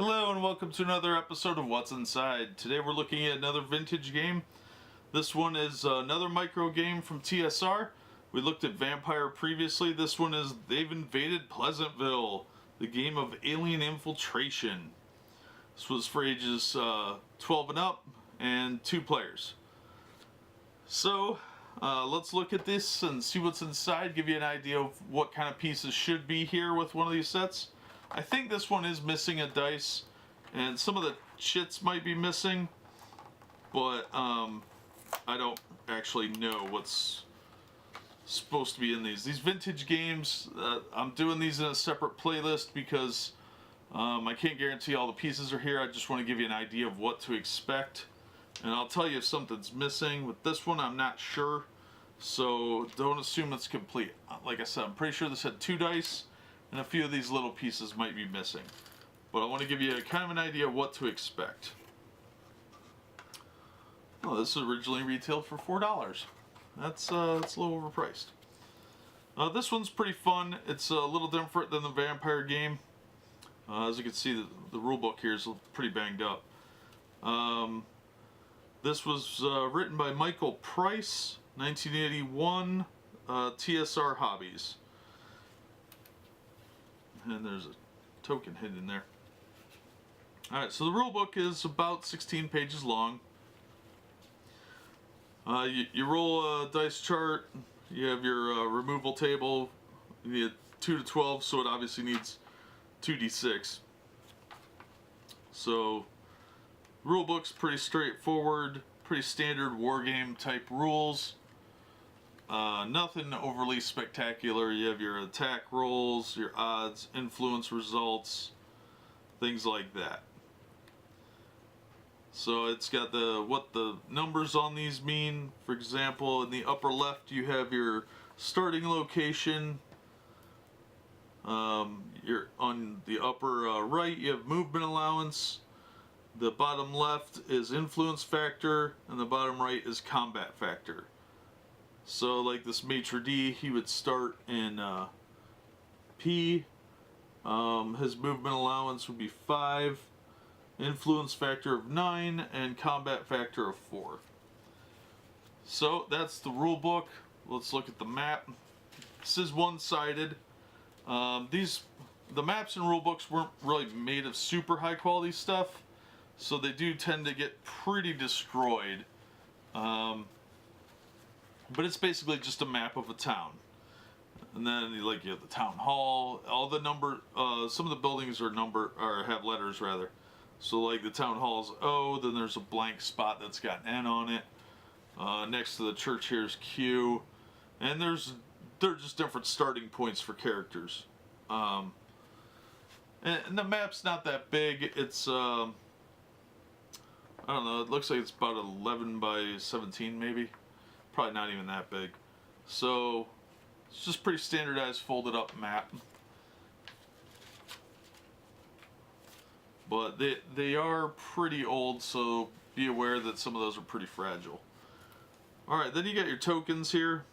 Hello and welcome to another episode of What's Inside. Today we're looking at another vintage game. This one is another micro game from TSR. We looked at Vampire previously. This one is They've Invaded Pleasantville, the game of alien infiltration. This was for ages 12 and up and 2 players. So let's look at this and see what's inside, give you an idea of what kind of pieces should be here with one of these sets. I think this one is missing a dice, and some of the chits might be missing, but I don't actually know what's supposed to be in these. These vintage games, I'm doing these in a separate playlist because I can't guarantee all the pieces are here. I just want to give you an idea of what to expect, and I'll tell you if something's missing. With this one, I'm not sure, so don't assume it's complete. Like I said, I'm pretty sure this had 2 dice, and a few of these little pieces might be missing. But I want to give you kind of an idea of what to expect. Oh, this originally retailed for $4. That's a little overpriced. This one's pretty fun. It's a little different than the Vampire game. As you can see, the rule book here is pretty banged up. This was written by Michael Price, 1981, TSR Hobbies. And there's a token hidden there. Alright, so the rule book is about 16 pages long. You roll a dice chart, you have your removal table, you need 2 to 12, so it obviously needs 2d6. So, rule book's pretty straightforward, pretty standard wargame type rules. Nothing overly spectacular. You have your attack rolls, your odds, influence results, things like that. So it's got what the numbers on these mean. For example, in the upper left you have your starting location. You're on the upper right you have movement allowance. The bottom left is influence factor, and the bottom right is combat factor. So like this maitre d', he would start in P. His movement allowance would be 5, influence factor of 9, and combat factor of 4. So that's the rule book. Let's look at the map. This is one-sided. The maps and rule books weren't really made of super high quality stuff, so they do tend to get pretty destroyed. But it's basically just a map of a town. And then you have the town hall, all the some of the buildings are or have letters rather. So like the town hall is O, then there's a blank spot that's got N on it. Next to the church here is Q. And they're just different starting points for characters. And the map's not that big. It's I don't know, it looks like it's about 11 by 17 maybe. Probably not even that big. So it's just pretty standardized folded up map. But they are pretty old, so be aware that some of those are pretty fragile. Alright, then you got your tokens here.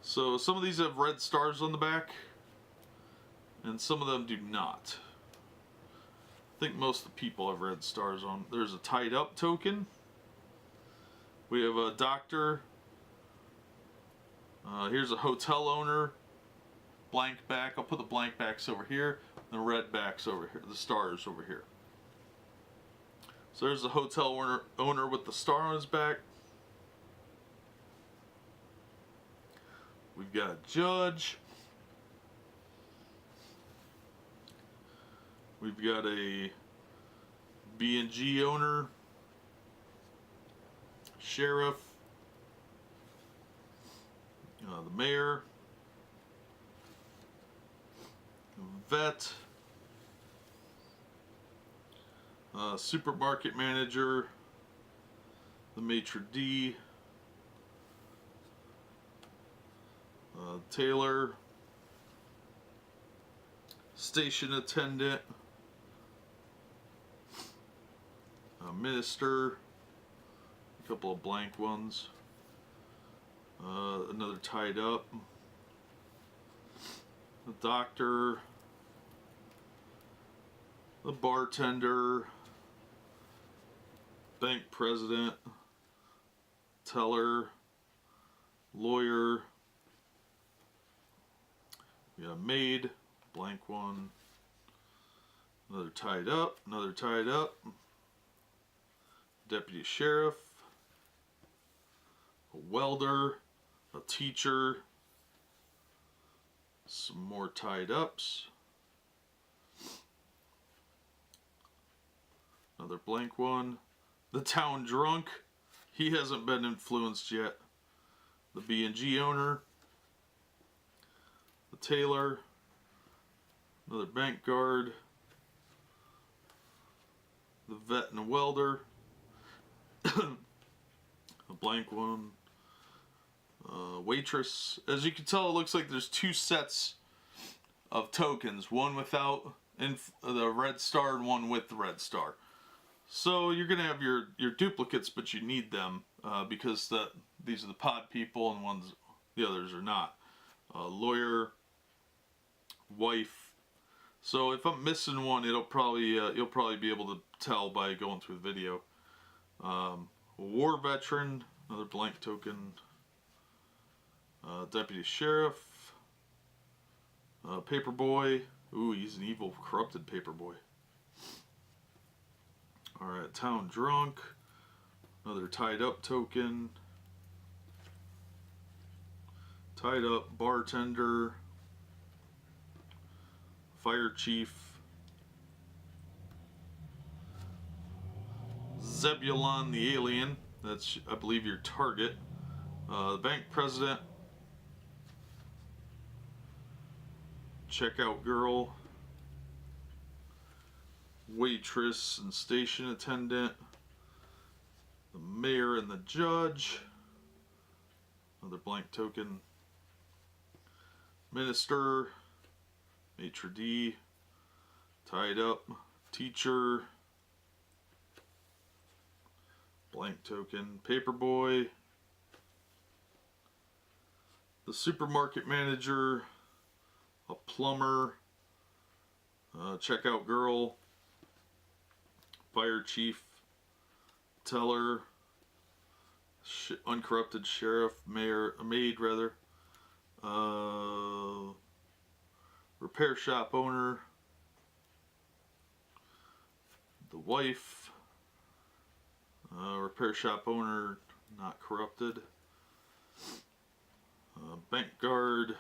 So some of these have red stars on the back, and some of them do not. I think most of the people have red stars on. There's a tied up token. We have a doctor. Here's a hotel owner. Blank back. I'll put the blank backs over here. And the red backs over here. The stars over here. So there's the hotel owner with the star on his back. We've got a judge. We've got a B&G owner. Sheriff, the mayor, vet, supermarket manager, the maitre d', tailor, station attendant, minister, a couple of blank ones, another tied up, a doctor, the bartender, bank president, teller, lawyer. We got a maid, blank one. Another tied up, another tied up. Deputy sheriff, a welder, a teacher, some more tied ups. Another blank one. The town drunk. He hasn't been influenced yet. The B&G owner. The tailor. Another bank guard. The vet and the welder. A blank one. Waitress. As you can tell, it looks like there's two sets of tokens. One without the red star and one with the red star. So you're going to have your duplicates, but you need them because these are the pod people and the others are not. Lawyer, wife. So if I'm missing one, you'll probably be able to tell by going through the video. War veteran, another blank token. Deputy sheriff. Paperboy. Ooh, he's an evil, corrupted paperboy. Alright, town drunk. Another tied up token. Tied up bartender. Fire chief. Zebulon the alien. That's, I believe, your target. The bank president. Checkout girl. Waitress and station attendant. The mayor and the judge. Another blank token. Minister. Maitre d'. Tied up. Teacher. Blank token. Paperboy. The supermarket manager. A plumber. Checkout girl. Fire chief. Teller. Uncorrupted sheriff. Mayor. A maid, rather. Repair shop owner. The wife. Repair shop owner, not corrupted. Bank guard.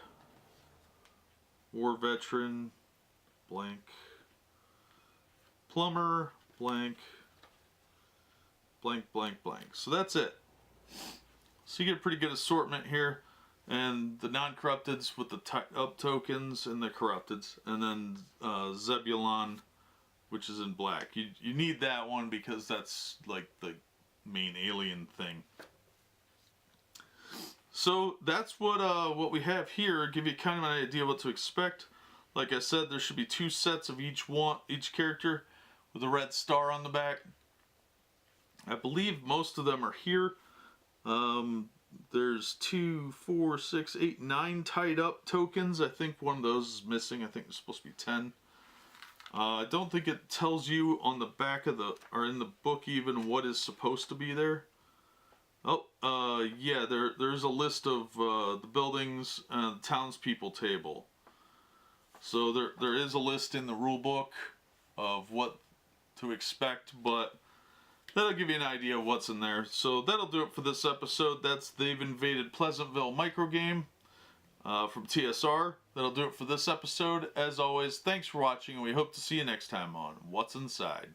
War veteran. Blank. Plumber. Blank. Blank, blank, blank. So that's it. So you get a pretty good assortment here. And the non-corrupteds with the up tokens and the corrupteds. And then Zebulon, which is in black. You need that one because that's like the main alien thing. So that's what we have here. Give you kind of an idea what to expect. Like I said, there should be two sets of each character with a red star on the back. I believe most of them are here. There's 2, 4, 6, 8, 9 tied up tokens. I think one of those is missing. I think there's supposed to be 10. I don't think it tells you on the back of or in the book even what is supposed to be there. Oh, yeah, there's a list of the buildings and the townspeople table. So there is a list in the rule book of what to expect, but that'll give you an idea of what's in there. So that'll do it for this episode. That's They've Invaded Pleasantville microgame from TSR. That'll do it for this episode. As always, thanks for watching, and we hope to see you next time on What's Inside.